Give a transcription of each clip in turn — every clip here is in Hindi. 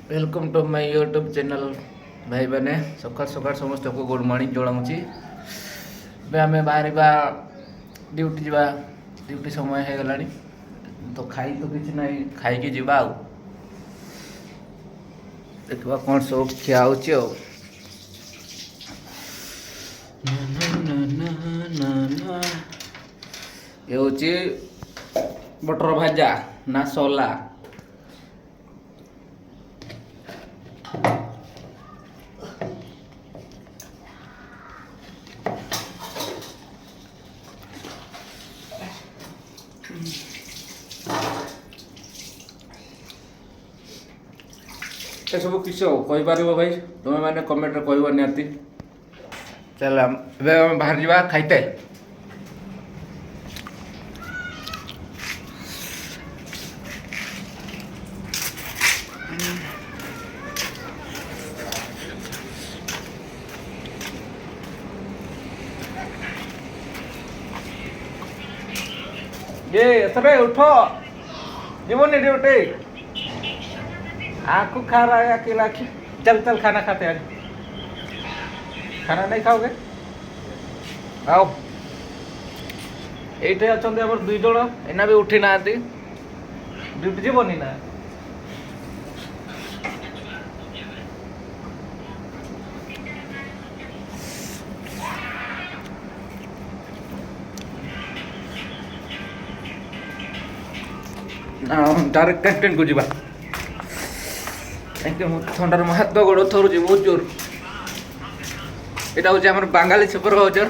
Welcome to my YouTube channel भाई मैंने सकाल सकाल समस्त को गुड मॉर्निंग जनाऊँगी। आम बाहर ड्यूटी जावा ड्यूटी समय हो गला तो खाई तो किसी ना खाई जी देखा कौन सब खिया हो ये हूँ बटर भाजा ना सोला ये सब किस कहीपर भाई तुम्हें मैंने कमेंट कह निहाती। चल बाहर जावा खाइते ये सरे उठो जीवन नहीं ड्यूटी आँखों खा रहा है अकेला। चल चल खाना खाते आज। खाना नहीं खाओगे आओ ये अच्छा दुई जन एना भी उठी ना ड्यूटी जीवनी ना डायरेक्ट कैंटीन को जीवा थंडार मो हाथ गोड़ थरुच बहुत जोर। यहाँ हूँ आम Bangali super couture.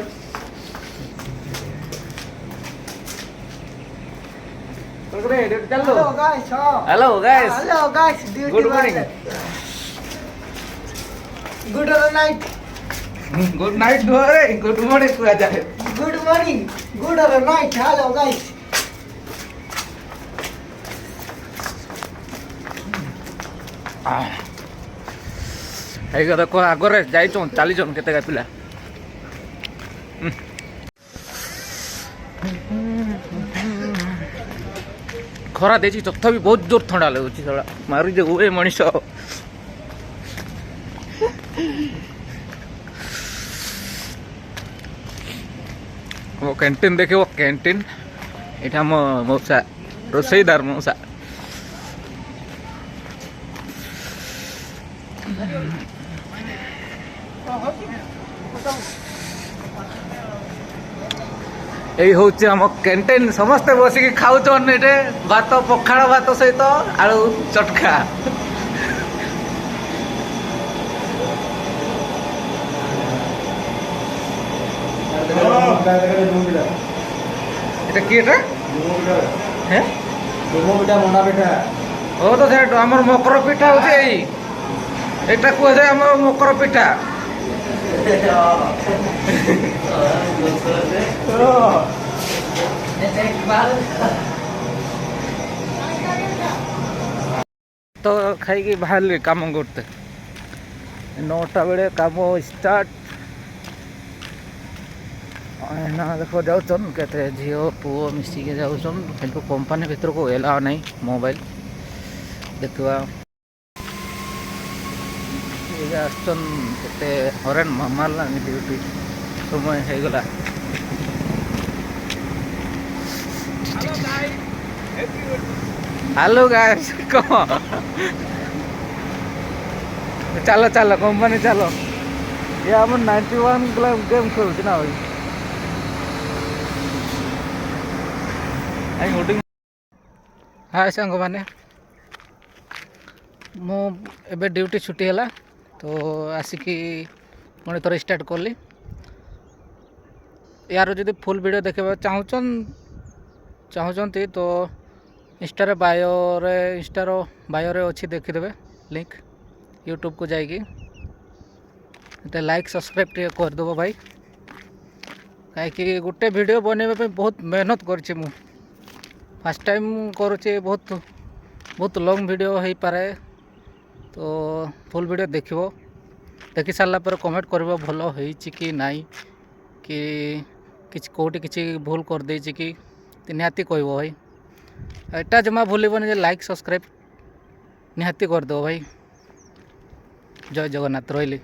Hello guys good morning good night good night good morning कहा जाए good morning good night hello guys देख आगे जाइ चली के पिला खरा दे तथा भी बहुत जोर ठंडा लगुच मारी दे ए मनीष वो कैंटीन देखे वो कैंटीन यहाँ मो मौसा रोसईदार मौसा यही हूँ आम कैंटीन समस्ते बसिक खाऊन ये भात पखाड़ भात सहित आलू चटका এটা কি এটা হ্যাঁ ডোমো পিঠা মন্ডা পিঠা ও তো সেটা আমার মকর পিঠা হচ্ছে এই এটা কুয়া যায় আমার মকর পিঠা तो खाई बाहर काम करते 9टा बेले काम स्टार्ट ना देखो जाऊन कहते झील पुओ मिसिके जाऊन किंतु कंपनी भीतर को एलाव नहीं मोबाइल देखा आसते हरेन मारला ड्यूटी समय हो गला हेलो गाइस कौन चलो चलो कंपनी चलो ये आम 91 गेम खेलुच ना भाई हाय सांग मैंने मुझे ड्यूटी छुट्टी है तो आसिकी पुणी थोड़ा स्टार्ट कली यार जब फुल वीडियो देखा चाहते तो इंस्टार बायोरे अच्छी देखीदे लिंक यूट्यूब को जाइए लाइक सब्सक्राइब करदेव भाई कहीं गोटे वीडियो बनवाई बहुत मेहनत करुँचे मु फर्स्ट टाइम करुँचे बहुत लॉन्ग वीडियो हो पारे तो फुल वीडियो देखी सारा पर कमेंट कर भल हो कि नाई कि कौटी किसी भूल कर दे कि निहाती कह भाई एटा जमा भूलबन लाइक सब्सक्राइब निहाती करदेव भाई। ଜୟ ଜଗନ୍ନାଥ ରହିଲି।